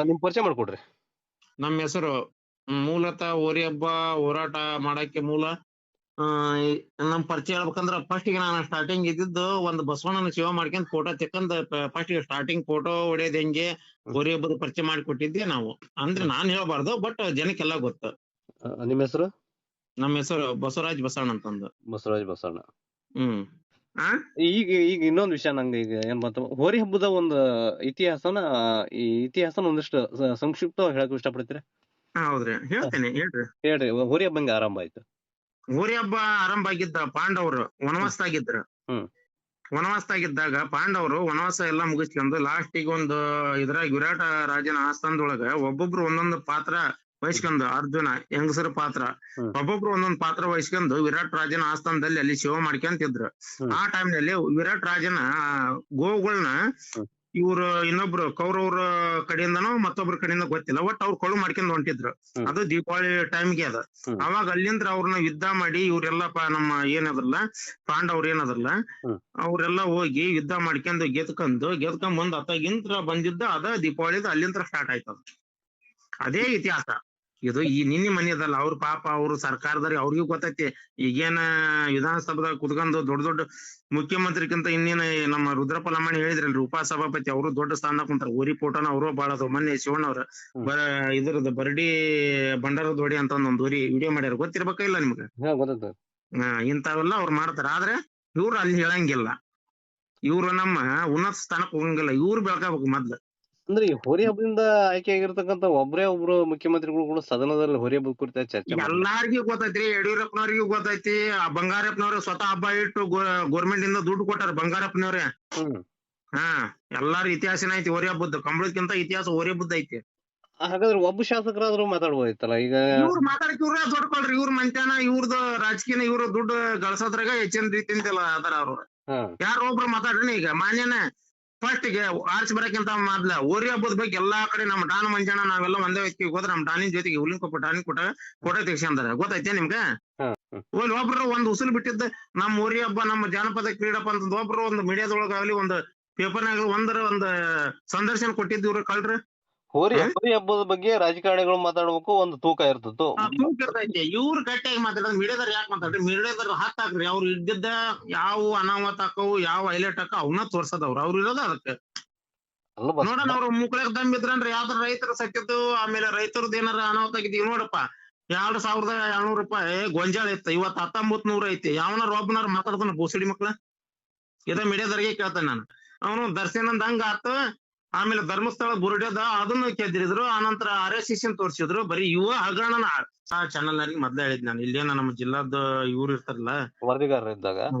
ನಿಮ್ ಪರಿಚಯ ಮಾಡ್ಕೊಡ್ರಿ. ನಮ್ಮ ಹೆಸರು ಮೂಲತಃ ಹೋರಿ ಹಬ್ಬ ಹೋರಾಟ ಮಾಡಕ್ಕೆ ಮೂಲ ಆ ನಮ್ ಪರಿಚಯ ಹೇಳ್ಬೇಕಂದ್ರ ಫಸ್ಟ್ ಗೆ ನಾನು ಸ್ಟಾರ್ಟಿಂಗ್ ಇದ್ದಿದ್ದು ಒಂದು ಬಸವಣ್ಣನ ಸೇವಾ ಮಾಡ್ಕೊಂಡ್ ಫೋಟೋ ತೆಕ್ಕಂದ್ ಫಸ್ಟ್ ಗೆ ಸ್ಟಾರ್ಟಿಂಗ್ ಫೋಟೋ ಹೊಡೆಯೋದ್ ಹೆಂಗೆ ಹೋರಿ ಹಬ್ಬದ ಪರಿಚಯ ಮಾಡಿಕೊಟ್ಟಿದ್ದೆ ನಾವು. ಅಂದ್ರೆ ನಾನ್ ಹೇಳ್ಬಾರ್ದು ಬಟ್ ಜನಕ್ಕೆಲ್ಲ ಗೊತ್ತು. ನಿಮ್ ಹೆಸರು? ನಮ್ಮ ಹೆಸರು ಬಸವರಾಜ್ ಬಸವಣ್ಣ ಅಂತಂದು. ಬಸವರಾಜ್ ಬಸವಣ್ಣ. ಹ್ಮ್ ಆ ಈಗ ಈಗ ಇನ್ನೊಂದ್ ವಿಷಯ ನಂಗೆ ಈಗ ಏನ್ ಬಂತು, ಹೋರಿ ಹಬ್ಬದ ಒಂದು ಇತಿಹಾಸನ ಈ ಇತಿಹಾಸನ ಒಂದಿಷ್ಟು ಸಂಕ್ಷಿಪ್ತವಾಗಿ ಹೇಳಕ್ ಇಷ್ಟಪಡ್ತೀರಾ? ಹೌದ್ರಿ ಹೇಳ್ತೇನೆ ಹೇಳ್ರಿ. ಹೇಳ್ರಿ, ಹೋರಿ ಹಬ್ಬ ಹೆಂಗ ಆರಂಭ ಆಯ್ತು? ಹೋರಿ ಹಬ್ಬ ಆರಂಭ ಆಗಿದ್ದ ಪಾಂಡವರು ವನವಾಸದಾಗಿದ್ರು. ಹ್ಮ್ ವನವಾಸದಾಗಿದ್ದಾಗ ಪಾಂಡವರು ವನವಾಸ ಎಲ್ಲಾ ಮುಗಿಸ್ಕೊಂಡು ಲಾಸ್ಟಿಗೆ ಒಂದು ಇದ್ರಾಗ ವಿರಾಟ ರಾಜನ ಆಸ್ಥಾನದೊಳಗ ಒಬ್ಬೊಬ್ರು ಒಂದೊಂದು ಪಾತ್ರ ವಹಿಸ್ಕೊಂಡು, ಅರ್ಜುನ ಹೆಂಗಸರ ಪಾತ್ರ, ಒಬ್ಬೊಬ್ರು ಒಂದೊಂದು ಪಾತ್ರ ವಹಿಸ್ಕೊಂಡು ವಿರಾಟ್ ರಾಜನ ಆಸ್ಥಾನದಲ್ಲಿ ಅಲ್ಲಿ ಸೇವೆ ಮಾಡ್ಕೊಂತಿದ್ರು. ಆ ಟೈಮ್ನಲ್ಲಿ ವಿರಾಟ್ ರಾಜನ ಗೋವುಗಳನ್ನ ಇವ್ರು ಇನ್ನೊಬ್ರು ಕೌರವ್ರ ಕಡೆಯಿಂದನೋ ಮತ್ತೊಬ್ರ ಕಡೆಯಿಂದ ಗೊತ್ತಿಲ್ಲ, ಒಟ್ ಅವ್ರು ಕಳು ಮಾಡ್ಕೊಂಡ್ ಹೊಂಟಿದ್ರು. ಅದು ದೀಪಾವಳಿ ಟೈಮ್ಗೆ ಅದ. ಅವಾಗ ಅಲ್ಲಿಂದ್ರ ಅವ್ರನ್ನ ಯುದ್ಧ ಮಾಡಿ ಇವ್ರೆಲ್ಲಾ ನಮ್ಮ ಏನದ್ರಲ್ಲ ಪಾಂಡವ್ರ ಏನದ್ರಲ್ಲ ಅವ್ರೆಲ್ಲಾ ಹೋಗಿ ಯುದ್ಧ ಮಾಡ್ಕೊಂಡು ಗೆದ್ಕೊಂಡ್ ಬಂದ್ ಅತ್ತಾಗಿಂತ್ರ ಬಂದಿದ್ದ ಅದ ದೀಪಾವಳಿದ ಅಲ್ಲಿಂತ್ರ ಸ್ಟಾರ್ಟ್ ಆಯ್ತದ. ಅದೇ ಇತಿಹಾಸ. ಇದು ಈ ನಿನ್ನೆ ಮನೆಯದಲ್ಲ. ಅವ್ರ ಪಾಪ ಅವ್ರು ಸರ್ಕಾರದವ್ರಿಗೆ ಅವ್ರಿಗೂ ಗೊತ್ತೈತಿ. ಈಗೇನ ವಿಧಾನಸಭಾದಾಗ ಕುತ್ಕೊಂಡು ದೊಡ್ಡ ದೊಡ್ಡ ಮುಖ್ಯಮಂತ್ರಿಗಿಂತ ಇನ್ನೇನ ನಮ್ಮ ರುದ್ರಪ್ಪ ಲಮಾಣಿ ಹೇಳಿದ್ರಲ್ರಿ ಉಪಸಭಾಪತಿ, ಅವರು ದೊಡ್ಡ ಸ್ಥಾನದಾಗ ಕುಂತಾರ. ಓರಿ ಫೋಟೋನ ಅವರು ಬಾಳದು. ಮೊನ್ನೆ ಶಿವಣ್ಣವ್ರ ಇದ್ರದ್ದು ಬರಡಿ ಬಂಡಾರದ ಹೊಡಿ ಅಂತ ಒಂದ್ ಊರಿ ವಿಡಿಯೋ ಮಾಡ್ಯಾರ, ಗೊತ್ತಿರ್ಬೇಕ ಇಲ್ಲ ನಿಮ್ಗ? ಇಂಥವೆಲ್ಲ ಅವ್ರು ಮಾಡ್ತಾರ. ಆದ್ರೆ ಇವ್ರು ಅಲ್ಲಿ ಹೇಳಂಗಿಲ್ಲ. ಇವ್ರು ನಮ್ಮ ಉನ್ನತ ಸ್ಥಾನಕ್ ಹೋಗಂಗಿಲ್ಲ. ಇವ್ರು ಬೆಳ್ಕೋಬೇಕು ಮೊದ್ಲು. ಅಂದ್ರೆ ಈ ಹೋರಿ ಹಬ್ಬದಿಂದ ಆಯ್ಕೆ ಆಗಿರ್ತಕ್ಕಂಥ ಒಬ್ರು ಮುಖ್ಯಮಂತ್ರಿಗಳು ಕೂಡ ಸದನದಲ್ಲಿ ಹೋರಿ ಹಬ್ಬದ ಕುರಿತ ಚರ್ಚೆ ಎಲ್ಲಾರ್ಗೂ ಗೊತ್ತೈತ್ರಿ. ಯಡಿಯೂರಪ್ಪನವ್ರಿಗೂ ಗೊತ್ತೈತಿ. ಆ ಬಂಗಾರಪ್ಪನವ್ರು ಸ್ವತಃ ಹಬ್ಬ ಇಟ್ಟು ಗೋರ್ಮೆಂಟ್ ಇಂದ ದುಡ್ಡು ಕೊಟ್ಟಾರ ಬಂಗಾರಪ್ಪನವ್ರೆ. ಹಾ, ಎಲ್ಲಾರು ಇತಿಹಾಸನ ಐತಿ ಹೋರಿ ಹಬ್ಬದ್ದು. ಕಂಬಳಕ್ಕಿಂತ ಇತಿಹಾಸ ಹೋರಿ ಹಬ್ಬದ ಐತಿ. ಹಾಗಾದ್ರೆ ಒಬ್ಬ ಶಾಸಕರಾದ್ರೂ ಮಾತಾಡ್ಬೋದಿತ್ತಲ್ಲ. ಈಗ ಇವ್ರು ಮಾತಾಡಕ್ ಇವ್ರ ದೊಡ್ಕೊಳ್ರಿ. ಇವ್ರ ಮಂಚಾನ ಇವ್ರದ್ದು ರಾಜಕೀಯ ಇವ್ರ ದುಡ್ಡು ಗಳಿಸೋದ್ರಾಗ ಹೆಚ್ಚಿನ ರೀತಿಯಿಂದ ಅದಾರ ಅವ್ರು. ಯಾರೋ ಒಬ್ರು ಮಾತಾಡ್ರಿ. ಈಗ ಮಾನ್ಯನ ಫಸ್ಟ್ ಗೆ ಆರ್ಚ್ ಬರಕ್ಕಿಂತ ಮೊದ್ಲ ಹೋರಿ ಹಬ್ಬದ ಬಗ್ಗೆ ಎಲ್ಲಾ ಕಡೆ ನಮ್ಮ ಡಾನ್ ಮಂಜಾನ ನಾವೆಲ್ಲ ಒಂದೇ ವ್ಯಕ್ತಿ ಹೋದ್ರ ನಮ್ ಡಾನಿನ ಜೊತೆಗೆ ಹುಲಿಕೊಪ್ಪ ಡಾನಿ ಕೊಟ್ಟ ಫೋಟೋ ತೆಗ್ಸ್ಕೊಂಡಾರ. ಗೊತ್ತೈತೆ ನಿಮ್ಗ? ಒಬ್ರು ಒಂದ್ ಉಸುಲ್ ಬಿಟ್ಟಿದ್ದ ನಮ್ಮ ಹೋರಿ ಹಬ್ಬ ನಮ್ಮ ಜಾನಪದ ಕ್ರೀಡಪ್ಪ ಅಂತ ಒಬ್ರು ಒಂದು ಮೀಡಿಯಾದೊಳಗಾಗ್ಲಿ ಒಂದು ಪೇಪರ್ನಾಗ ಒಂದ್ ಸಂದರ್ಶನ ಕೊಟ್ಟಿದ್ದು ಇವ್ರು ಕಳ್ರಿ. ಹೋರಿ ಹಬ್ಬದ ಬಗ್ಗೆ ರಾಜಕಾರಣಿಗಳು ಮಾತಾಡ್ಬೇಕು, ಒಂದು ತೂಕ ಇರ್ತತ್ತು. ತೂಕ ಇರ್ತೈತಿ. ಇವ್ರು ಗಟ್ಟಿಯಾಗಿ ಮಾತಾಡೋದು ಮೀಡಿಯಾದವ್ರು ಯಾಕೆ ಮಾತಾಡ್ರಿ? ಮೀಡಿಯಾದವ್ರು ಹಾಕ್ರಿ. ಅವ್ರು ಇದ್ದಿದ್ದ ಯಾವ ಅನಾಹುತ ಆಕವು, ಯಾವ ಹೈಲೈಟ್ ಆಕ ಅವನ್ನ ತೋರ್ಸದವ್ರು. ಅವ್ರು ಇರೋದ ಅದಕ್ಕೆ. ನೋಡೋಣ, ಅವ್ರು ಮುಕ್ಳಕ್ ದಮ್ಮಿದ್ರನ್ರಿ ಯಾವ್ದಾರ ರೈತರ ಸತ್ತಿದ್ದು, ಆಮೇಲೆ ರೈತರದ್ದು ಏನಾರ ಅನಾಹುತ ಆಗಿದ್ದೀವಿ ನೋಡಪ್ಪ. 2700 ರೂಪಾಯಿ ಗೊಂಜಾಳ ಇತ್ತು, ಇವತ್ತು 1900 ಐತಿ. ಯಾವನಾರ ಒಬ್ಬನಾರ ಮಾತಾಡ್ತಾನ ಬೋಸಡಿ ಮಕ್ಳ? ಇದ ಮೀಡಿಯಾದವ್ರಿಗೆ ಕೇಳ್ತೇನೆ ನಾನು. ಅವನು ದರ್ಶನಂದ್ ಹಂಗ ಆತು. ಆಮೇಲೆ ಧರ್ಮಸ್ಥಳ ಬುರುಡ್ಯದ ಅದನ್ನ ಕೆದ್ರಿದ್ರು. ಆನಂತರ RSS ತೋರ್ಸಿದ್ರು. ಬರೀ ಇವ ಹಗರಣನ ಚಾನಲ್ ನಲ್ಲಿ ಮೊದ್ಲ ಹೇಳಿದ್ ನಾನು. ಇಲ್ಲೇನ ನಮ್ಮ ಜಿಲ್ಲಾದ ಇವ್ರು ಇರ್ತಾರಲ್ಲ, ವರದಿಗಾರ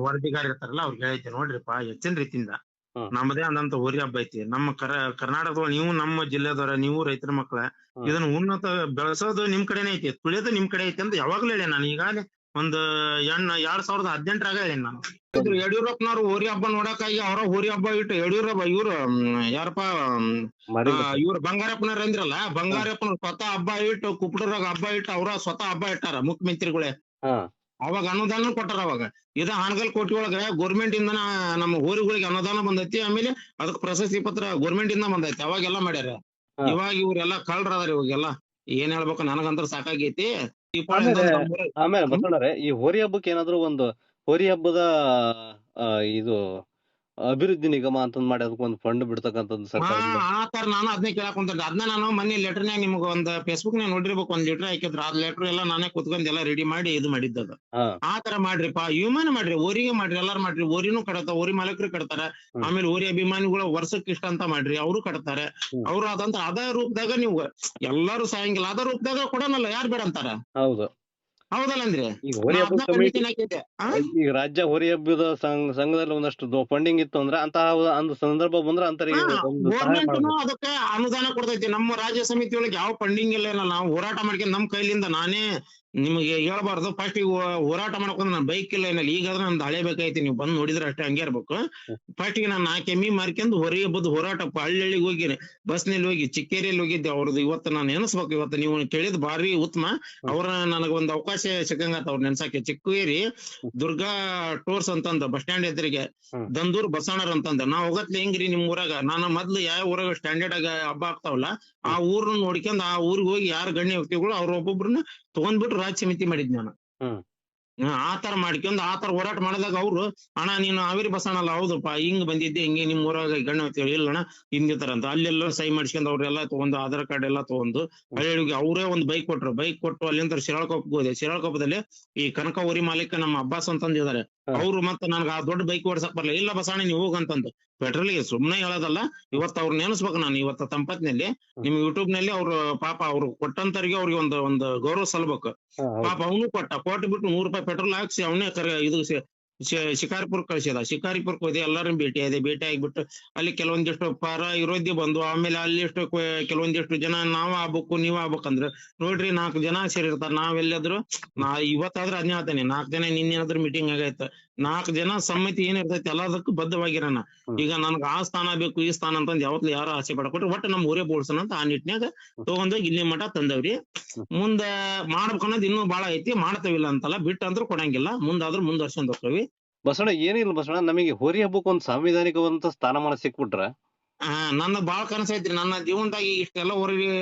ಇರ್ತಾರಲ್ಲ, ಅವ್ರಿಗೆ ಹೇಳಿದ್ದೆ ನೋಡ್ರಿಪ್ಪ ಹೆಚ್ಚಿನ ರೀತಿಯಿಂದ ನಮ್ಮದೇ ಆದಂತ ಹೋರಿ ಹಬ್ಬ ಐತಿ. ನಮ್ಮ ಕರ್ನಾಟಕದೊಳಗ ನೀವು ನಮ್ಮ ಜಿಲ್ಲೆದವ್ರ, ನೀವು ರೈತರ ಮಕ್ಳ, ಇದನ್ನ ಉನ್ನತ ಬೆಳೆಸೋದು ನಿಮ್ ಕಡೆನೇ ಐತಿ, ತುಳಿಯೋದು ನಿಮ್ ಕಡೆ ಐತಿ ಅಂತ ಯಾವಾಗ್ಲೂ ಹೇಳಿ ನಾನು. ಈಗಾಗಲೇ ಒಂದು 2018 ಹೇಳಿ ನಾನು. ಯಡಿಯೂರಪ್ಪನವ್ರು ಹೋರಿ ಹಬ್ಬ ನೋಡಕ್ಕಾಗಿ ಅವರ ಹೋರಿ ಹಬ್ಬ ಇಟ್ಟು ಯಡಿಯೂರಪ್ಪ ಇವ್ರು ಯಾರಪ್ಪ ಇವ್ರು ಬಂಗಾರಪ್ಪನವ್ರ ಅಂದ್ರಲ್ಲ, ಬಂಗಾರಪ್ಪನ ಸ್ವತಃ ಹಬ್ಬ ಇಟ್ಟು ಕುಪ್ಪಡರಾಗ ಹಬ್ಬ ಇಟ್ಟು ಅವ್ರ ಸ್ವತಃ ಹಬ್ಬ ಇಟ್ಟಾರ ಮುಖ್ಯಮಂತ್ರಿಗಳೇ. ಅವಾಗ ಅನುದಾನ ಕೊಟ್ಟಾರ. ಅವಾಗ ಇದ ಹಾನಗಲ್ ಕೋಟಿ ಒಳಗ ಗೋರ್ಮೆಂಟ್ ಇಂದ ನಮ್ಮ ಹೋರಿಗಳಿಗೆ ಅನುದಾನ ಬಂದೈತಿ. ಆಮೇಲೆ ಅದಕ್ ಪ್ರಶಸ್ತಿ ಪತ್ರ ಗೋರ್ಮೆಂಟ್ ಇಂದ ಬಂದೈತಿ. ಅವಾಗೆಲ್ಲಾ ಮಾಡ್ಯಾರ. ಇವಾಗ ಇವ್ರೆಲ್ಲಾ ಕಳ್ರದಾರ. ಇವಾಗೆಲ್ಲಾ ಏನ್ ಹೇಳ್ಬೇಕು, ನನಗಂದ್ರ ಸಾಕಾಗೈತಿ. ಆಮೇಲೆ ಬಸವಣ್ಣರೇ, ಈ ಹೋರಿ ಹಬ್ಬಕ್ಕೆ ಏನಾದ್ರು ಒಂದು ಹೋರಿ ಹಬ್ಬದ ಇದು ಅಭಿವೃದ್ಧಿ ನಿಗಮ ಅಂತ ಮಾಡಿ ಅದಕ್ಕೆ ಒಂದು ಫಂಡ್ ಬಿಡ್ತಕ್ಕಂಥದ್ದು ಸರ್ಕಾರ. ಆತರ ನಾನು ಅದನ್ನೇ ಕೇಳಕ್ ಕುಂತೇನೆ. ಅದನ್ನ ನಾನು ಮೊನ್ನೆ ಲೆಟರ್ನಾಗ ನಿಮ್ಗೆ ಒಂದು ಫೇಸ್ಬುಕ್ ನಾಗ ನೋಡಿರ್ಬೇಕು. ಒಂದ್ ಲೆಟರ್ ಹಾಕಿದ್ರು. ಆ ಲೆಟರ್ ಎಲ್ಲ ನಾನೇ ಕುತ್ಕೊಂಡ್ ಎಲ್ಲ ರೆಡಿ ಮಾಡಿ ಇದು ಮಾಡಿದ್ದದ. ಆತರ ಮಾಡ್ರಿಪ್ಪ. ಹ್ಯೂಮನ್ ಮಾಡ್ರಿ, ಓರಿಗೆ ಮಾಡ್ರಿ, ಎಲ್ಲಾರು ಮಾಡ್ರಿ. ಓರಿನೂ ಕಡತ, ಓರಿ ಮಾಲಕರು ಕಟ್ತಾರ. ಆಮೇಲೆ ಓರಿ ಅಭಿಮಾನಿಗಳು ವರ್ಷಕ್ಕೆ ಇಷ್ಟ ಅಂತ ಮಾಡ್ರಿ, ಅವರು ಕಟ್ತಾರೆ. ಅವ್ರು ಅದಂತ ಅದ ರೂಪದಾಗ ನೀವು ಎಲ್ಲಾರು ಸಾಯಂಗಿಲ್ಲ. ಅದ ರೂಪದಾಗ ಕೊಡೋನಲ್ಲ, ಯಾರು ಬೇಡ ಅಂತಾರ? ಹೌದು, ಹೌದಲ್ಲ ಅಂದ್ರೆ ಈಗ ರಾಜ್ಯ ಹೋರಿ ಹಬ್ಬದ ಸಂಘದಲ್ಲಿ ಒಂದಷ್ಟು ಫಂಡಿಂಗ್ ಇತ್ತು ಅಂದ್ರೆ ಅಂತ ಒಂದು ಸಂದರ್ಭ ಬಂದ್ರೆ ಅಂತರಿಗೆ ಗೌರ್ಮೆಂಟ್ ಅದಕ್ಕೆ ಅನುದಾನ ಕೊಡ್ತೈತಿ. ನಮ್ಮ ರಾಜ್ಯ ಸಮಿತಿ ಒಳಗೆ ಯಾವ ಫಂಡಿಂಗ್ ಇಲ್ಲ. ನಾವು ಹೋರಾಟ ಮಾಡ್ಕೊಂಡು ನಮ್ಮ ಕೈಲಿಂದ ನಾನೇ ನಿಮಗೆ ಹೇಳ್ಬಾರ್ದು ಫಸ್ಟ್ ಈಗ ಹೋರಾಟ ಮಾಡ್ಕೊಂಡು ನಾನು ಬೈಕ್ ಇಲ್ಲ ಏನಿಲ್ಲ ಈಗಾದ್ರೆ ನಂದು ಹಳೆ ಬೇಕಾಯ್ತು ನೀವು ಬಂದು ನೋಡಿದ್ರೆ ಅಷ್ಟೇ ಹಂಗೆ ಇರ್ಬೇಕು. ಫಸ್ಟ್ ಈಗ ನಾನು 4 ಎಮ್ಮಿ ಮಾರ್ಕೊಂಡು ಹೊರಗೆ ಬದ್ದು ಹೋರಾಟ ಹಳ್ಳಿಗೆ ಹೋಗಿ ಬಸ್ನಲ್ಲಿ ಹೋಗಿ ಚಿಕ್ಕೇರಿಯಲ್ಲಿ ಹೋಗಿದ್ದೆ ಅವ್ರದ್ದು. ಇವತ್ತು ನಾನು ನೆನೆಸ್ಬೇಕು, ಇವತ್ತು ನೀವು ಕೇಳಿದ್ ಭಾರಿ ಉತ್ತಮ. ಅವ್ರ ನನಗ ಒಂದು ಅವಕಾಶ ಸಿಕ್ಕಂಗತ್ತ ಅವ್ರ ನೆನ್ಸಾಕೆ. ಚಿಕ್ಕೇರಿ ದುರ್ಗಾ ಟೂರ್ಸ್ ಅಂತಂದ ಬಸ್ ಸ್ಟ್ಯಾಂಡ್ ಎದುರಿಗೆ ದಂದೂರ್ ಬಸವಣ್ಣರ್ ಅಂತಂದ. ನಾವ್ ಹೋಗತ್ಲೆ ಹೆಂಗ್ರಿ ನಿಮ್ ಊರಾಗ, ನಾನು ಮೊದ್ಲು ಯಾವ ಊರಾಗ ಸ್ಟ್ಯಾಂಡರ್ಡ್ ಆಗ ಹಬ್ಬ ಆಗ್ತಾವಲ್ಲ ಆ ಊರ್ನ ನೋಡ್ಕೊಂಡ್ ಆ ಊರಿಗೆ ಹೋಗಿ ಯಾರು ಗಣ್ಯ ವ್ಯಕ್ತಿಗಳು ಅವ್ರ ಒಬ್ಬೊಬ್ರನ್ನ ತಗೊಂಡ್ಬಿಟ್ಟು ರಾಜ್ಯ ಸಮಿತಿ ಮಾಡಿದ್ ನಾನು. ಆತರ ಮಾಡ್ಕೊಂಡ್ ಆತರ ಹೋರಾಟ ಮಾಡಿದಾಗ ಅವ್ರು ಅಣ್ಣ ನೀನು ಹಾವೇರಿ ಬಸವಣ್ಣ ಹೌದಪ್ಪ ಹಿಂಗ್ ಬಂದಿದ್ದೆ ಹಿಂಗೆ ನಿಮ್ ಊರಾಗ ಗಣ್ಯ ವ್ಯಕ್ತಿಗಳು ಇಲ್ಲಣ್ಣ ಹಿಂದಿರ್ತಾರ ಅಂತ ಅಲ್ಲೆಲ್ಲ ಸಹಿ ಮಾಡ್ಸ್ಕೊಂಡ್ ಅವ್ರೆಲ್ಲ ತಗೊಂಡು ಆಧಾರ್ ಕಾರ್ಡ್ ಎಲ್ಲ ತಗೊಂಡು ಹಳ್ಳಿಗೆ ಅವರೇ ಒಂದು ಬೈಕ್ ಕೊಟ್ರು. ಬೈಕ್ ಕೊಟ್ಟು ಅಲ್ಲಿಂದ ಶಿರಾಳಕೊಪ್ಪಕ್ಕೆ ಹೋದೆ. ಶಿರಾಳಕೊಪ್ಪದಲ್ಲಿ ಈ ಕನಕ ಊರಿ ಮಾಲೀಕ ನಮ್ಮ ಅಬ್ಬಾಸ್ ಅಂತಂದಿದ್ದಾರೆ. ಅವ್ರು ಮತ್ತೆ ನನ್ಗೆ ಆ ದೊಡ್ಡ ಬೈಕ್ ಓಡ್ಸಕ್ ಬರ್ಲಿಲ್ಲ. ಇಲ್ಲ ಬಸವಣ್ಣ ನೀವು ಹೋಗಂತಂದು ಪೆಟ್ರೋಲ್ಗೆ ಸುಮ್ನೆ ಹೇಳೋದಲ್ಲ. ಇವತ್ತು ಅವ್ರು ನೆನೆಸ್ಬೇಕು ನಾನು ಇವತ್ತು ತಂಪತ್ನಲ್ಲಿ ನಿಮ್ ಯೂಟ್ಯೂಬ್ ನಲ್ಲಿ ಅವ್ರು ಪಾಪ ಅವ್ರು ಕೊಟ್ಟಂತವ್ರಿಗೆ ಅವ್ರಿಗೆ ಒಂದು ಗೌರವ ಸಲ್ಬೇಕು. ಪಾಪ ಅವನು ಕೊಟ್ಬಿಟ್ಟು 100 ರೂಪಾಯಿ ಪೆಟ್ರೋಲ್ ಹಾಕ್ಸಿ ಅವನೇ ಇದು ಶಿಕಾರಿಪುರ್ ಕಳ್ಸಿದ. ಶಿಕಾರಿಪುರಕ್ಕೆ ಹೋದೆ, ಎಲ್ಲಾರು ಭೇಟಿ ಆಗ್ಬಿಟ್ಟು ಅಲ್ಲಿ ಕೆಲವೊಂದಿಷ್ಟು ಪರ ವಿರೋಧಿ ಬಂದು ಆಮೇಲೆ ಅಲ್ಲಿ ಎಷ್ಟು ಕೆಲವೊಂದಿಷ್ಟು ಜನ ನಾವ್ ಆಗ್ಬೇಕು ನೀವ್ ಆಗ್ಬೇಕಂದ್ರ ನೋಡ್ರಿ 4 ಜನ ಸೇರಿರ್ತಾರ. ನಾವೆಲ್ಲಾದ್ರು ಇವತ್ತಾದ್ರೆ ಅದ್ನೇ ಹೇಳ್ತೇನೆ 4 ಜನ ನಿನ್ನೇನಾದ್ರು ಮೀಟಿಂಗ್ ಆಗೈತೆ 4 ಜನ ಸಮ್ಮತಿ ಏನಿರ್ತೈತಿ ಎಲ್ಲದಕ್ಕೂ ಬದ್ಧವಾಗಿರೋಣ. ಈಗ ನನ್ಗ ಆ ಸ್ಥಾನ ಬೇಕು ಈ ಸ್ಥಾನ ಅಂತಂದ್ ಯಾವತ್ಲು ಯಾರು ಆಸೆ ಪಡಕೊಟ್ರಿ ಒಟ್ಟು ನಮ್ ಊರೇ ಬೋಳ್ಸೋಣ ಅಂತ ಆ ನಿಟ್ಟಿನಾಗ ತಗೊಂಡೋಗಿ ಇಲ್ಲಿ ಮಠ ತಂದವ್ರಿ. ಮುಂದ ಮಾಡ್ಬೇಕನ್ನೋದು ಇನ್ನೂ ಬಾಳ ಐತಿ, ಮಾಡ್ತೇವಿಲ್ಲ ಅಂತಲ್ಲ, ಬಿಟ್ಟು ಅಂದ್ರೂ ಕೊಡಂಗಿಲ್ಲ, ಮುಂದಾದ್ರೂ ಮುಂದುವರ್ಸ್ಕೊಂಡ್ ಹೋಗ್ತೇವಿ. ಬಸವಣ್ಣ ಏನಿಲ್ಲ ಬಸವಣ್ಣ, ನಮಗೆ ಹೋರಿ ಹಬ್ಬಕ್ಕೆ ಒಂದು ಸಾಂವಿಧಾನಿಕವಂತ ಸ್ಥಾನಮಾನ ಸಿಕ್ಬಿಟ್ರ ನನ್ನ ಬಾಳ ಕನಸೈತ್ರಿ. ನನ್ನ ಜೀವನದಾಗಿ ಇಷ್ಟೆಲ್ಲ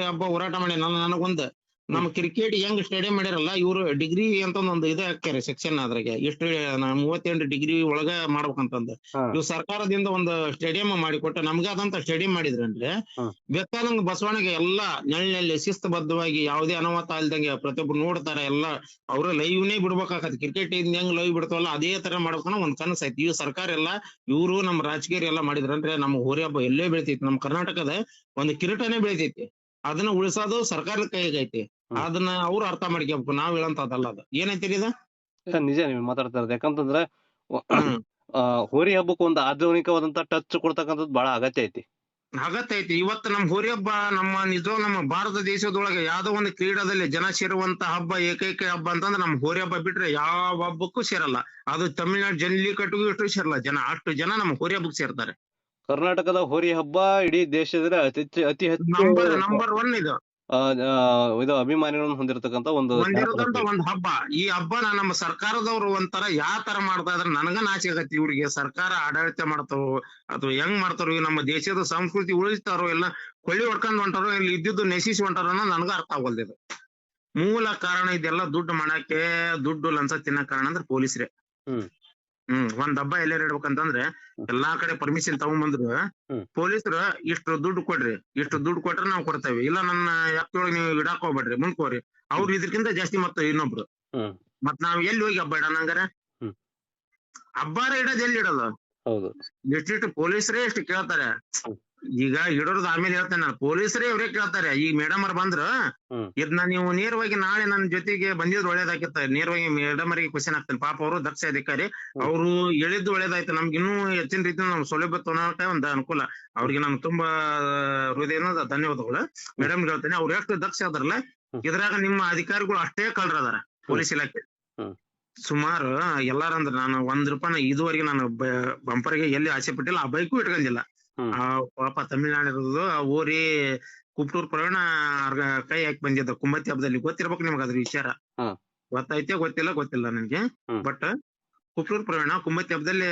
ಹಬ್ಬ ಹೋರಾಟ ಮಾಡಿ ನನಗೊಂದ್ ನಮ್ಮ ಕ್ರಿಕೆಟ್ ಹೆಂಗ್ ಸ್ಟೇಡಿಯಂ ಮಾಡಿರಲ್ಲ ಇವ್ರು ಡಿಗ್ರಿ ಅಂತ ಒಂದು ಇದು ಹಾಕ್ಯಾರ ಸೆಕ್ಷನ್ ಅದ್ರಾಗೆ ಎಷ್ಟು 38 ಡಿಗ್ರಿ ಒಳಗ ಮಾಡ್ಬೇಕಂತಂದ. ಇವ್ ಸರ್ಕಾರದಿಂದ ಒಂದು ಸ್ಟೇಡಿಯಂ ಮಾಡಿಕೊಟ್ಟ ನಮ್ಗಾದಂತ ಸ್ಟೇಡಿಯಂ ಮಾಡಿದ್ರಂದ್ರೆ ಬೇಕಾದಂಗ ಬಸವಣ್ಣಗೆ ಎಲ್ಲಾ ನೆಳ್ಳಿ ಶಿಸ್ತಬದ್ಧವಾಗಿ ಯಾವುದೇ ಅನಾಹುತ ಅಲ್ದಂಗೆ ಪ್ರತಿಯೊಬ್ರು ನೋಡ್ತಾರ ಎಲ್ಲ ಅವ್ರ ಲೈವ್ನೇ ಬಿಡ್ಬೇಕಾಗತ್ತೆ. ಕ್ರಿಕೆಟ್ ಹೆಂಗ್ ಲೈವ್ ಬಿಡ್ತಾವಲ್ಲ ಅದೇ ತರ ಮಾಡ್ಬೇಕನ್ನೋ ಒಂದ್ ಕನಸ ಐತಿ. ಇವ್ ಸರ್ಕಾರ ಎಲ್ಲಾ ಇವ್ರು ನಮ್ಮ ರಾಜಕೀಯ ಎಲ್ಲಾ ಮಾಡಿದ್ರಂದ್ರೆ ನಮ್ಮ ಹೋರಿ ಹಬ್ಬ ಎಲ್ಲೇ ಬೆಳಿತೈತಿ. ನಮ್ಮ ಕರ್ನಾಟಕದ ಒಂದು ಕಿರೀಟನೇ ಬೆಳಿತೈತಿ. ಅದನ್ನ ಉಳಿಸೋದು ಸರ್ಕಾರದ ಕೈಗೆ ಐತಿ. ಅದನ್ನ ಅವ್ರು ಅರ್ಥ ಮಾಡ್ಕೋಬೇಕು, ನಾವ್ ಹೇಳಂತದಲ್ಲ. ಅದು ಏನೈತಿರಿ ಇದ ನಿಜ ನೀವು ಮಾತಾಡ್ತಾ ಇರೋದು. ಯಾಕಂತಂದ್ರೆ ಹೋರಿ ಹಬ್ಬಕ್ಕೆ ಒಂದು ಆಧುನಿಕವಾದಂತ ಟಚ್ ಕೊಡ್ತಕ್ಕಂಥದ್ದು ಬಹಳ ಅಗತ್ಯ ಐತಿ. ಇವತ್ತು ನಮ್ ಹೋರಿ ಹಬ್ಬ ನಮ್ಮ ಭಾರತ ದೇಶದೊಳಗೆ ಯಾವ್ದೋ ಒಂದು ಕ್ರೀಡಾದಲ್ಲಿ ಜನ ಸೇರುವಂತ ಹಬ್ಬ ಏಕೈಕ ಹಬ್ಬ ಅಂತಂದ್ರೆ ನಮ್ ಹೋರಿ ಹಬ್ಬ ಬಿಟ್ರೆ ಯಾವ ಹಬ್ಬಕ್ಕೂ ಸೇರಲ್ಲ. ಅದು ತಮಿಳ್ನಾಡು ಜಲ್ಲಿಕಟ್ಟಿಗೂ ಎಷ್ಟು ಸೇರಲ್ಲ ಜನ, ಅಷ್ಟು ಜನ ನಮ್ಮ ಹೋರಿ ಹಬ್ಬಕ್ಕೆ ಸೇರ್ತಾರೆ. ಕರ್ನಾಟಕದ ಹೋರಿ ಹಬ್ಬ ಇಡೀ ದೇಶದಲ್ಲಿ ಅತಿ ಹೆಚ್ಚು ನಂಬರ್ 1 ಇದು ಅಭಿಮಾನಿಗಳನ್ನು ಹೊಂದಿರತಕ್ಕಂತ ಒಂದು ಹಬ್ಬ. ಈ ಹಬ್ಬನ ನಮ್ಮ ಸರ್ಕಾರದವ್ರು ಒಂಥರ ಯಾವ ತರ ಮಾಡ್ತಾ ಇದ್ರೆ ನನಗ ನಾಚಿಕೆ ಆಗತ್ತೆ. ಇವ್ರಿಗೆ ಸರ್ಕಾರ ಆಡಳಿತ ಮಾಡ್ತಾರೋ ಅಥವಾ ಹೆಂಗ್ ಮಾಡ್ತಾರೋ, ನಮ್ಮ ದೇಶದ ಸಂಸ್ಕೃತಿ ಉಳಿಸ್ತಾರೋ ಇಲ್ಲ ಕೊಳ್ಳಿ ಹೊಡ್ಕೊಂಡ್ ಹೊಂಟಾರೋ ಇಲ್ಲಿ ಇದ್ದಿದ್ದು ನೆಸಿಸಿ ಹೊಂಟಾರೋ ಅನ್ನೋ ನನಗ ಅರ್ಥ ಆಗೋಲ್ದಿದೆ. ಮೂಲ ಕಾರಣ ಇದೆಲ್ಲ ದುಡ್ಡು ಮಾಡಕ್ಕೆ, ದುಡ್ಡು ಲಂಚ ತಿನ್ನ ಕಾರಣ ಅಂದ್ರೆ ಪೊಲೀಸರೇ. ಒಂದ್ ಹಬ್ಬ ಎಲ್ಲಾರು ಇಡ್ಬೇಕಂತಂದ್ರೆ ಎಲ್ಲಾ ಕಡೆ ಪರ್ಮಿಷನ್ ತಗೊಂಡ್ಬಂದ್ರು ಪೊಲೀಸರು ಇಷ್ಟು ದುಡ್ಡು ಕೊಡ್ರಿ, ಇಷ್ಟು ದುಡ್ಡು ಕೊಟ್ರೆ ನಾವ್ ಕೊಡ್ತೇವೆ, ಇಲ್ಲ ನನ್ನ ಎತ್ತೊಳಗೆ ನೀವು ಇಡಾಕ್ ಹೋಗ್ಬೇಡ್ರಿ ಮುಂದ್ಕೋರಿ. ಅವ್ರು ಇದಕ್ಕಿಂತ ಜಾಸ್ತಿ ಮತ್ತೆ ಇನ್ನೊಬ್ರು ಮತ್ ನಾವ್ ಎಲ್ಲಿ ಹೋಗಿ ಹಬ್ಬ ಇಡೋಣ ಹಂಗಾರ? ಹಬ್ಬಾರ ಇಡೋದ್ ಎಲ್ಲಿ ಇಡೋದು? ಎಷ್ಟಿಷ್ಟು ಪೊಲೀಸರೇ ಎಷ್ಟು ಕೇಳ್ತಾರೆ. ಈಗ ಇಡೋರ್ದು ಆಮೇಲೆ ಹೇಳ್ತೇನೆ ನಾನು, ಪೊಲೀಸರೇ ಇವ್ರೇ ಕೇಳ್ತಾರೆ. ಈಗ ಮೇಡಮ್ ಅವ್ರ ಬಂದ್ರ ಇದನ್ನ ನೀವು ನೇರವಾಗಿ ನಾಳೆ ನನ್ನ ಜೊತೆಗೆ ಬಂದಿದ್ರು ಒಳ್ಳೇದಾಗಿತ್ತ, ನೇರವಾಗಿ ಮೇಡಮ್ ಅವರಿಗೆ ಕ್ವಶನ್ ಹಾಕ್ತೇನೆ. ಪಾಪ ಅವರು ದಕ್ಷ ಅಧಿಕಾರಿ, ಅವ್ರು ಹೇಳಿದ್ದು ಒಳ್ಳೇದಾಯ್ತು. ನಮ್ಗೆ ಇನ್ನೂ ಹೆಚ್ಚಿನ ರೀತಿ ನಾವು ಸೌಲಭ್ಯ ತೊಗೊಳಕ್ಕೆ ಒಂದು ಅನುಕೂಲ. ಅವ್ರಿಗೆ ನಾನು ತುಂಬಾ ಹೃದಯದ ಧನ್ಯವಾದಗಳು ಮೇಡಮ್ ಹೇಳ್ತೇನೆ. ಅವ್ರು ಎಷ್ಟು ದಕ್ಷ ಅದಾರಲ್ಲ ಇದ್ರಾಗ ನಿಮ್ಮ ಅಧಿಕಾರಿಗಳು ಅಷ್ಟೇ ಕಳ್ರದಾರ ಪೊಲೀಸ್ ಇಲಾಖೆ. ಸುಮಾರು ಎಲ್ಲಾರಂದ್ರ ನಾನು ₹1 ಇದುವರೆಗೆ ನಾನು ಬಂಪರ್ಗೆ ಎಲ್ಲಿ ಆಸೆ ಪಟ್ಟಿಲ್ಲ, ಆ ಬೈಕು ಇಟ್ಕೊಂಡಿಲ್ಲ. ಆ ಪಾಪ ತಮಿಳ್ನಾಡು ಇರೋದು ಓರಿ ಕುಪ್ಟೂರ್ ಪ್ರವೀಣ ಕೈ ಹಾಕಿ ಬಂದಿದ್ದ ಕುಂಬತಿ ಹಬ್ಬದಲ್ಲಿ. ಗೊತ್ತಿರ್ಬೇಕು ನಿಮ್ಗೆ ಅದ್ರ ವಿಚಾರ, ಗೊತ್ತೈತೆ ಗೊತ್ತಿಲ್ಲ ನನ್ಗೆ. ಬಟ್ ಕುಪ್ಟೂರ್ ಪ್ರವೀಣ ಕುಂಬತಿ ಹಬ್ಬದಲ್ಲಿ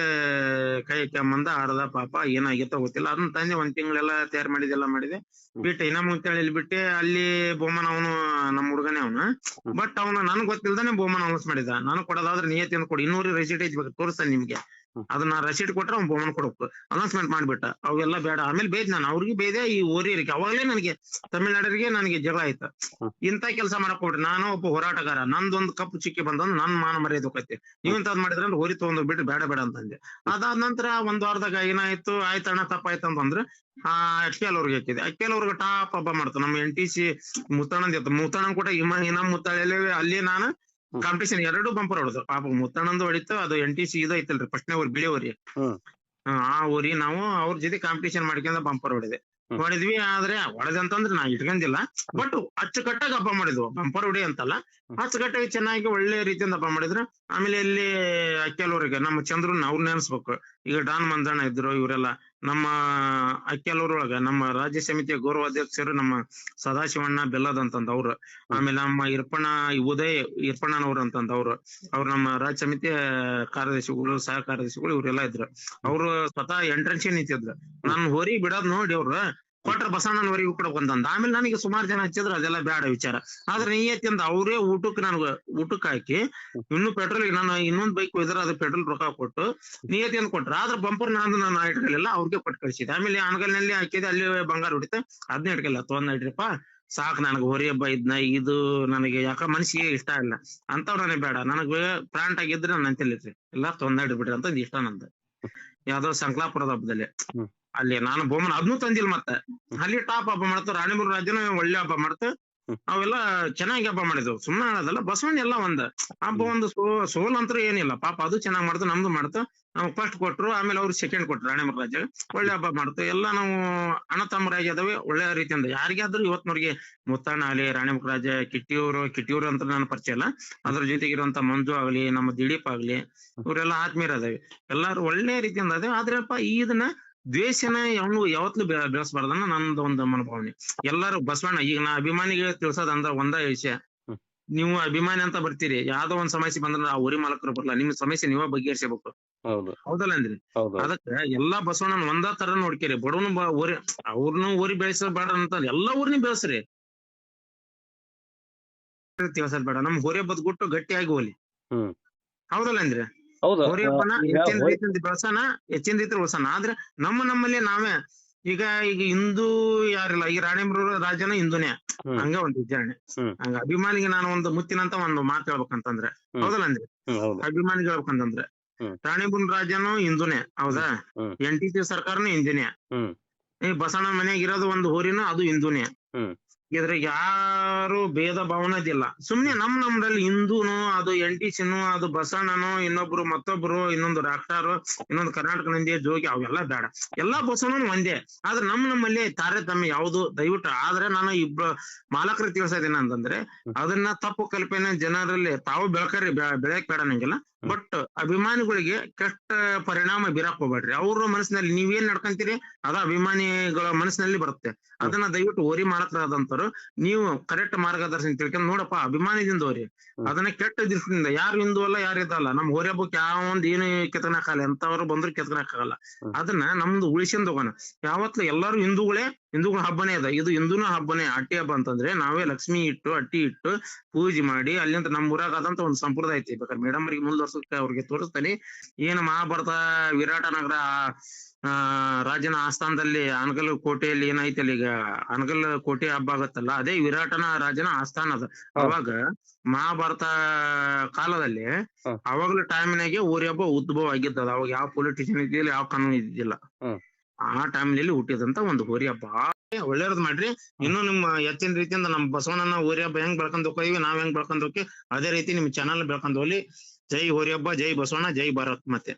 ಕೈ ಹಾಕ್ಯಂಬಂದ ಆಡದ. ಪಾಪ ಏನಾಗಿತ್ತೋ ಗೊತ್ತಿಲ್ಲ. ಅದನ್ನ ತಂದೆ 1 ತಿಂಗಳೆಲ್ಲ ತಯಾರು ಮಾಡಿದೆ ಬಿಟ್ಟೆ. ಇನ್ನ ಮುಂಚೆ ಇಲ್ಲಿ ಬಿಟ್ಟೆ. ಅಲ್ಲಿ ಬಹುಮಾನ ಅವನು ನಮ್ಮ ಹುಡುಗನೇ ಅವನು. ಬಟ್ ಅವನು ನನ್ಗೆ ಗೊತ್ತಿಲ್ದಾನೆ ಬಹುಮಾನ ಅನೌನ್ಸ್ ಮಾಡಿದ. ನಾನು ಕೊಡೋದಾದ್ರೆ ನಿಯತಿಯನ್ನು ಕೊಡಿ, 200 ರಸೀಟ್ ಐತಿ ತೋರಿಸ್ತಾನೆ ನಿಮ್ಗೆ. ಅದನ್ನ ರಸೀಟ್ ಕೊಟ್ರೆ ಅವ್ನು ಬಹುಮಾನ ಕೊಡಬೇಕು. ಅನೌನ್ಸ್ಮೆಂಟ್ ಮಾಡ್ಬಿಟ್ಟ. ಅವೆಲ್ಲ ಬೇಡ. ಆಮೇಲೆ ಬೇಯ್ದು ನಾನು ಅವ್ರಿಗೆ ಬೇಯ್ದೆ, ಈ ಓರಿಯರಿಗೆ. ಅವಾಗಲೇ ನನಗೆ ತಮಿಳ್ನಾಡರಿಗೆ ನನಗೆ ಜಗಳ ಆಯ್ತು. ಇಂತ ಕೆಲಸ ಮಾಡಕ್ ಹೋಗ್ಬಿಟ್ರಿ. ನಾನು ಒಬ್ಬ ಹೋರಾಟಗಾರ, ನಂದೊಂದು ಕಪ್ಪು ಚಿಕ್ಕಿ ಬಂದಂದು ನನ್ ಮಾನ ಮರ್ಯಾದೆ ಹೋಗೈತಿ. ನೀವಂತದ್ ಮಾಡಿದ್ರೆ ಹೋರಿ ತಗೊಂಡೋಗ್ಬಿಟ್ಟು ಬೇಡ ಅಂತಂದೆ. ಅದಾದ ನಂತರ 1 ವಾರದಾಗ ಏನಾಯ್ತು, ಆಯ್ತಣ್ಣ ತಪ್ಪಾಯ್ತು ಅಂತಂದ್ರೆ ಅಕ್ಕಿಯಲ್ ಅವ್ರಿಗೆ ಹಾಕಿದೆ. ಅಕ್ಕಿಯಲ್ ಅವ್ರಿಗೆ ಟಾಪ್ ಹಬ್ಬ ಮಾಡ್ತಾರೆ. ನಮ್ಮ NTC ಮುತ್ತಣ್ಣಂದ್ ಇತ್ತು. ಮುತ್ತಣ್ಣನ್ ಕೂಡ ನಮ್ಮ ಮುತ್ತಾಳೆ ಅಲ್ಲಿ ನಾನು ಕಾಂಪಿಟೇಷನ್ 2 ಬಂಪರ್ ಹೊಡೆದು. ಪಾಪ ಮುತ್ತಣ್ಣಂದು ಹೊಡಿತು. ಅದು NTC ಇದು ಐತಲ್ರಿ ಫಸ್ಟ್ನೇ ಊರಿ ಬಿಳಿ ಊರಿ, ಆ ಊರಿ ನಾವು ಅವ್ರ ಜೊತೆ ಕಾಂಪಿಟೇಷನ್ ಮಾಡ್ಕೊಂಡ ಬಂಪರ್ ಹೊಡೆದೆ. ಹೊಡೆದ್ವಿ. ಆದ್ರೆ ಹೊಡೆದಂತಂದ್ರೆ ನಾ ಇಟ್ಕೊಂಡಿಲ್ಲ, ಬಟ್ ಅಚ್ಚುಕಟ್ಟಾಗಿ ಹಬ್ಬ ಮಾಡಿದ್ವು. ಬಂಪರ್ ಹೊಡಿ ಅಂತಲ್ಲ, ಅಚ್ಚುಕಟ್ಟಾಗಿ ಚೆನ್ನಾಗಿ ಒಳ್ಳೆ ರೀತಿಯಿಂದ ಹಬ್ಬ ಮಾಡಿದ್ರು. ಆಮೇಲೆ ಇಲ್ಲಿ ಅಕ್ಕೆಲೂರಿಗೆ ನಮ್ಮ ಚಂದ್ರನ್ ಅವ್ರು ನೆನ್ಸ್ಬೇಕು. ಈಗ ಡಾನ್ ಮಂಜಣ್ಣ ಇದ್ರು, ಇವರೆಲ್ಲ ನಮ್ಮ ಅಕ್ಕೆಲೂರೊಳಗ ನಮ್ಮ ರಾಜ್ಯ ಸಮಿತಿಯ ಗೌರವಾಧ್ಯಕ್ಷರು ನಮ್ಮ ಸದಾಶಿವಣ್ಣ ಬೆಲ್ಲದಂತಂದ್ ಅವ್ರು. ಆಮೇಲೆ ನಮ್ಮ ಉದಯ್ ಇರ್ಪಣ್ಣನವ್ರು ಅಂತಂದ್ ಅವ್ರು ನಮ್ಮ ರಾಜ್ಯ ಸಮಿತಿಯ ಕಾರ್ಯದರ್ಶಿಗಳು, ಸಹ ಕಾರ್ಯದರ್ಶಿಗಳು ಇವರೆಲ್ಲ ಇದ್ರು. ಅವ್ರು ಸ್ವತಃ ಎಂಟ್ರೆನ್ಸ್ ನಿಂತಿದ್ರು. ನಾನು ಹೋರಿ ಬಿಡೋದ್ ನೋಡಿ ಅವ್ರು ಕೊಟ್ರ ಬಸಣ್ಣನ ವರೆಗೂ ಕೂಡ ಬಂದಂದ. ಆಮೇಲೆ ನನಗೆ ಸುಮಾರು ಜನ ಹಚ್ಚಿದ್ರು, ಅದೆಲ್ಲ ಬೇಡ ವಿಚಾರ. ಆದ್ರೆ ನಿಯತ್ತಿಂದ ಅವರೇ ಊಟಕ್ಕೆ ಹಾಕಿ ಇನ್ನು ಪೆಟ್ರೋಲ್, ನಾನು ಇನ್ನೊಂದ್ ಬೈಕ್ ಒಯ್ದ್ರೆ ಅದು ಪೆಟ್ರೋಲ್ ರೊಕ್ಕ ಕೊಟ್ಟು ನಿಯತ್ತಿಂದ ಕೊಟ್ರು. ಆದ್ರೆ ಬಂಪರ್ ನಾನು ಇಟ್ಕೊಳ್ಳಿಲ್ಲ, ಅವ್ರಿಗೆ ಕೊಟ್ಟು ಕಳಿಸಿದೆ. ಆಮೇಲೆ ಆನಗಲ್ನಲ್ಲಿ ಹಾಕಿದೆ, ಅಲ್ಲಿ ಬಂಗಾರ ಹೊಡಿತೆ, ಅದನ್ನ ಇಟ್ಕಲ್ಲ. ತೊಂದ್ರಿಪ್ಪ ಸಾಕ್, ನನಗೆ ಹೊರಿ ಹಬ್ಬ ಇದ್ನ ಇದು ನನಗೆ ಯಾಕ ಮನಸ್ಸಿಗೆ ಇಷ್ಟ ಇಲ್ಲ ಅಂತವ್ ನನಗೆ ಬೇಡ. ನನಗೆ ಪ್ಲಾಂಟ್ ಆಗಿದ್ರೆ ನನ್ನ ಅಂತಿಲ್ರಿ, ಎಲ್ಲ ತೊಂದ್ಬಿಡ್ರಿ ಅಂತ ಇಷ್ಟ ನಂದು. ಯಾವ್ದೋ ಸಂಕ್ಲಾಪುರದ ಹಬ್ಬದಲ್ಲಿ ಅಲ್ಲಿ ನಾನು ಬಹುಮಾನ ಅದನ್ನೂ ತಂದಿಲ್. ಮತ್ತೆ ಅಲ್ಲಿ ಟಾಪ್ ಹಬ್ಬ ಮಾಡ್ತು, ರಾಣಿಬೆನ್ನೂರು ರಾಜ್ಯನ ಒಳ್ಳೆ ಹಬ್ಬ ಮಾಡ್ತು. ಅವೆಲ್ಲ ಚೆನ್ನಾಗಿ ಹಬ್ಬ ಮಾಡಿದ್ವು. ಸುಮ್ಮನೆ ಹೇಳೋದಲ್ಲ, ಬಸವಣ್ಣ ಎಲ್ಲ ಹಬ್ಬ ಒಂದು ಸೋಲ್ ಅಂತೂ ಏನಿಲ್ಲ. ಪಾಪ ಅದು ಚೆನ್ನಾಗ್ ಮಾಡ್ತು, ನಮ್ದು ಮಾಡ್ತು. ನಾವು ಫಸ್ಟ್ ಕೊಟ್ರು, ಆಮೇಲೆ ಅವ್ರು ಸೆಕೆಂಡ್ ಕೊಟ್ರು. ರಾಣಿಬೆನ್ನೂರು ರಾಜ್ಯ ಒಳ್ಳೆ ಹಬ್ಬ ಮಾಡ್ತು. ಎಲ್ಲ ನಾವು ಅಣ್ಣ ತಮ್ಮರಾಗಿ ಅದಾವೆ ಒಳ್ಳೆ ರೀತಿಯಿಂದ. ಯಾರಿಗಾದ್ರೂ ಇವತ್ನವ್ರಿಗೆ ಮುತ್ತಣ್ಣ ಆಗ್ಲಿ, ರಾಣಿಬೆನ್ನೂರು ರಾಜ್ಯ ಕಿಟ್ಟಿಯವರು ಅಂತ ನನ್ನ ಪರಿಚಯ ಇಲ್ಲ. ಅದ್ರ ಜೊತೆಗಿರುವಂತ ಮಂಜು ಆಗ್ಲಿ, ನಮ್ಮ ದಿಲೀಪ್ ಆಗ್ಲಿ, ಇವರೆಲ್ಲ ಆತ್ಮೀಯರ ಅದಾವೆ. ಎಲ್ಲಾರು ಒಳ್ಳೆ ರೀತಿಯಿಂದ ಅದಾವೆ. ಆದ್ರಪ್ಪ ಇದನ್ನ ದ್ವೇಷನ ಯಾವತ್ಲೂ ಬೆಳೆಸಬಾರ್ದನ್ನ ನಂದು ಒಂದು ಮನೋಭಾವನೆ. ಎಲ್ಲಾರು ಬಸವಣ್ಣ, ಈಗ ನಾ ಅಭಿಮಾನಿಗೆ ತಿಳ್ಸೋದಂದ್ರ ಒಂದ ವಿಷಯ, ನೀವು ಅಭಿಮಾನಿ ಅಂತ ಬರ್ತೀರಿ, ಯಾವ್ದೋ ಒಂದ್ ಸಮಸ್ಯೆ ಬಂದ್ರ ಆ ಊರಿ ಮಾಲಕರು ಬರಲ್ಲ, ನಿಮ್ ಸಮಸ್ಯೆ ನೀವ ಬಗೆಹರಿಸಬೇಕು. ಹೌದಲ್ಲ ಅಂದ್ರಿ? ಅದಕ್ಕ ಎಲ್ಲಾ ಬಸವಣ್ಣನ ಒಂದ ತರ ನೋಡ್ಕೇರಿ. ಬಡವನು ಅವ್ರನ್ನು ಊರಿ ಬೆಳೆಸಬೇಡ ಅಂತ ಎಲ್ಲಾ ಊರ್ನಿ ಬೆಳೆಸ್ರಿ, ತಿಳ್ಸದ್ ಬೇಡ. ನಮ್ ಹೋರಿ ಹಬ್ಬದ ಗುಟ್ಟು ಗಟ್ಟಿಯಾಗಿ ಹೋಲಿ. ಹೌದಲ್ಲ ಅಂದ್ರಿ? ಹೋರಿ ಹಬ್ಬನ ಹೆಚ್ಚಿನ ರೀತಿಯಿಂದ ಬೆಳೆಸೋಣ, ಹೆಚ್ಚಿನ ರೀತಿ ಉಳ್ಸೋಣ. ಆದ್ರೆ ನಮ್ಮಲ್ಲಿ ನಾವೇ ಈಗ ಹಿಂದೂ ಯಾರಿಲ್ಲ. ಈಗ ರಾಣಿಬೆನ್ನೂರು ರಾಜ್ಯನ ಹಿಂದೂನೇ, ಹಂಗ ಒಂದು ವಿಚಾರಣೆ. ಹಂಗ ಅಭಿಮಾನಿಗೆ ನಾನು ಒಂದು ಮುತ್ತಿನಂತ ಒಂದು ಮಾತು ಹೇಳ್ಬೇಕಂತಂದ್ರೆ, ಹೌದಲ್ಲ ಅಂದ್ರಿ? ಅಭಿಮಾನಿಗೆ ಹೇಳ್ಬೇಕಂತಂದ್ರೆ ರಾಣಿಬೆನ್ನೂರು ರಾಜ್ಯನು ಹಿಂದೂನೇ, ಹೌದಾ? NTP ಸರ್ಕಾರನು ಹಿಂದೂನೇ. ಈ ಬಸವಣ್ಣ ಮನೆಯಾಗ ಇರೋದು ಒಂದು ಹೋರಿನೂ ಅದು ಹಿಂದೂನೇ. ಇದ್ರಾಗ ಯಾರು ಭೇದ ಭಾವನದಿಲ್ಲ. ಸುಮ್ನೆ ನಮ್ದಲ್ಲಿ ಹಿಂದೂನು, ಅದು NTCನು, ಅದು ಬಸವಣ್ಣನು, ಇನ್ನೊಬ್ರು ಮತ್ತೊಬ್ರು, ಇನ್ನೊಂದು ಡಾಕ್ಟರ್, ಇನ್ನೊಂದು ಕರ್ನಾಟಕ ನಂದಿ ಜೋಗಿ, ಅವೆಲ್ಲ ಬೇಡ. ಎಲ್ಲಾ ಬಸವಣ್ಣನು ಒಂದೇ. ಆದ್ರೆ ನಮ್ಮಲ್ಲಿ ತಾರತಮ್ಯ ಯಾವ್ದು ದಯವಿಟ್ಟು. ಆದ್ರೆ ನಾನು ಇಬ್ರು ಮಾಲಕರು ತಿಳಿಸೋದೇನ ಅಂತಂದ್ರೆ, ಅದನ್ನ ತಪ್ಪು ಕಲ್ಪನೆ ಜನರಲ್ಲಿ ತಾವು ಬೆಳಕ್ ಬೇಡ ನಂಗಿಲ್ಲ. ಬಟ್ ಅಭಿಮಾನಿಗಳಿಗೆ ಕೆಟ್ಟ ಪರಿಣಾಮ ಬೀರಕ್ ಹೋಗ್ಬೇಡ್ರಿ. ಅವ್ರ ಮನಸ್ಸಿನಲ್ಲಿ ನೀವೇನ್ ನಡ್ಕೊಂತೀರಿ ಅದ ಅಭಿಮಾನಿಗಳ ಮನಸ್ಸಿನಲ್ಲಿ ಬರುತ್ತೆ. ಅದನ್ನ ದಯವಿಟ್ಟು ಹೋರಿ ಮಾಲಕರಾದಂತರು ನೀವು ಕರೆಕ್ಟ್ ಮಾರ್ಗದರ್ಶನ ತಿಳ್ಕೊಂಡು ನೋಡಪ್ಪ, ಅಭಿಮಾನಿದಿಂದ ಹೋರಿ, ಅದನ್ನ ಕೆಟ್ಟ ದೃಷ್ಟಿಯಿಂದ. ಯಾರು ಹಿಂದೂ ಅಲ್ಲ, ಯಾರು ಇದಲ್ಲ. ನಮ್ ಹೋರಿ ಹಬ್ಬಕ್ಕೆ ಯಾವೊಂದ್ ಏನು ಕೆತ್ತನಕ್ಕಾಗಲ್ಲ, ಎಂತವ್ರು ಬಂದ್ರು ಕೆತ್ತನಕ್ಕಾಗಲ್ಲ. ಅದನ್ನ ನಮ್ದು ಉಳಿಸ್ಕೊಂಡ್ ಹೋಗೋಣ. ಯಾವತ್ಲು ಎಲ್ಲಾರು ಹಿಂದೂಗಳ ಹಬ್ಬನೇ ಅದ. ಇದು ಹಿಂದೂನ ಹಬ್ಬನೇ. ಅಟ್ಟಿ ಹಬ್ಬ ಅಂತಂದ್ರೆ ನಾವೇ ಲಕ್ಷ್ಮಿ ಇಟ್ಟು ಅಟ್ಟಿ ಇಟ್ಟು ಪೂಜೆ ಮಾಡಿ ಅಲ್ಲಿಂದ ನಮ್ ಊರಾಗ ಆದಂತ ಒಂದು ಸಂಪ್ರದಾಯ ಐತಿ. ಬೇಕಾದ್ರೆ ಮೇಡಮ್ ಅವ್ರಿಗೆ ಮುಂದ್ವರ್ಸಕ್ಕೆ ಅವ್ರಿಗೆ ತೋರಿಸ್ತಾನೆ. ಏನು ಮಹಾಭಾರತ ವಿರಾಟ ನಗರ ರಾಜನ ಆಸ್ಥಾನದಲ್ಲಿ ಅನಗಲ್ ಕೋಟೆಯಲ್ಲಿ ಏನೈತಲ್ಲ, ಈಗ ಅನಗಲ್ ಕೋಟೆ ಹಬ್ಬ ಆಗತ್ತಲ್ಲ, ಅದೇ ವಿರಾಟನ ರಾಜನ ಆಸ್ಥಾನ ಅದ. ಅವಾಗ ಮಹಾಭಾರತ ಕಾಲದಲ್ಲಿ ಅವಾಗ್ಲ ಟೈಮ್ನಾಗೆ ಹೋರಿ ಹಬ್ಬ ಉದ್ಭವ ಆಗಿದ್ದದ. ಅವಾಗ ಯಾವ ಪೊಲಿಟಿಷಿಯನ್ ಇದ್ದಿಲ್ಲ, ಯಾವ ಕಾನೂನು ಇದ್ದಿಲ್ಲ. ಆ ಟೈಮ್ನಲ್ಲಿ ಹುಟ್ಟಿದಂತ ಒಂದು ಹೋರಿ ಹಬ್ಬ. ಒಳ್ಳೇದ್ ಮಾಡ್ರಿ. ಇನ್ನು ನಿಮ್ಮ ಹೆಚ್ಚಿನ ರೀತಿಯಿಂದ ನಮ್ ಬಸವಣ್ಣನ ಹೋರಿ ಹಬ್ಬ ಹೆಂಗ್ ಬೆಳ್ಕೊಂಡ್ ಹೋಗ್ತೀವಿ, ನಾವ್ ಹೆಂಗ್ ಬೆಳ್ಕೊಂಡ್ ಹೋಗಿ ಅದೇ ರೀತಿ ನಿಮ್ ಚಾನಲ್ ಬೆಳ್ಕೊಂಡ್ ಹೋಗ್ಲಿ. ಜೈ ಹೋರಿ ಹಬ್ಬ, ಜೈ ಬಸವಣ್ಣ, ಜೈ ಭಾರತ್. ಮತ್ತೆ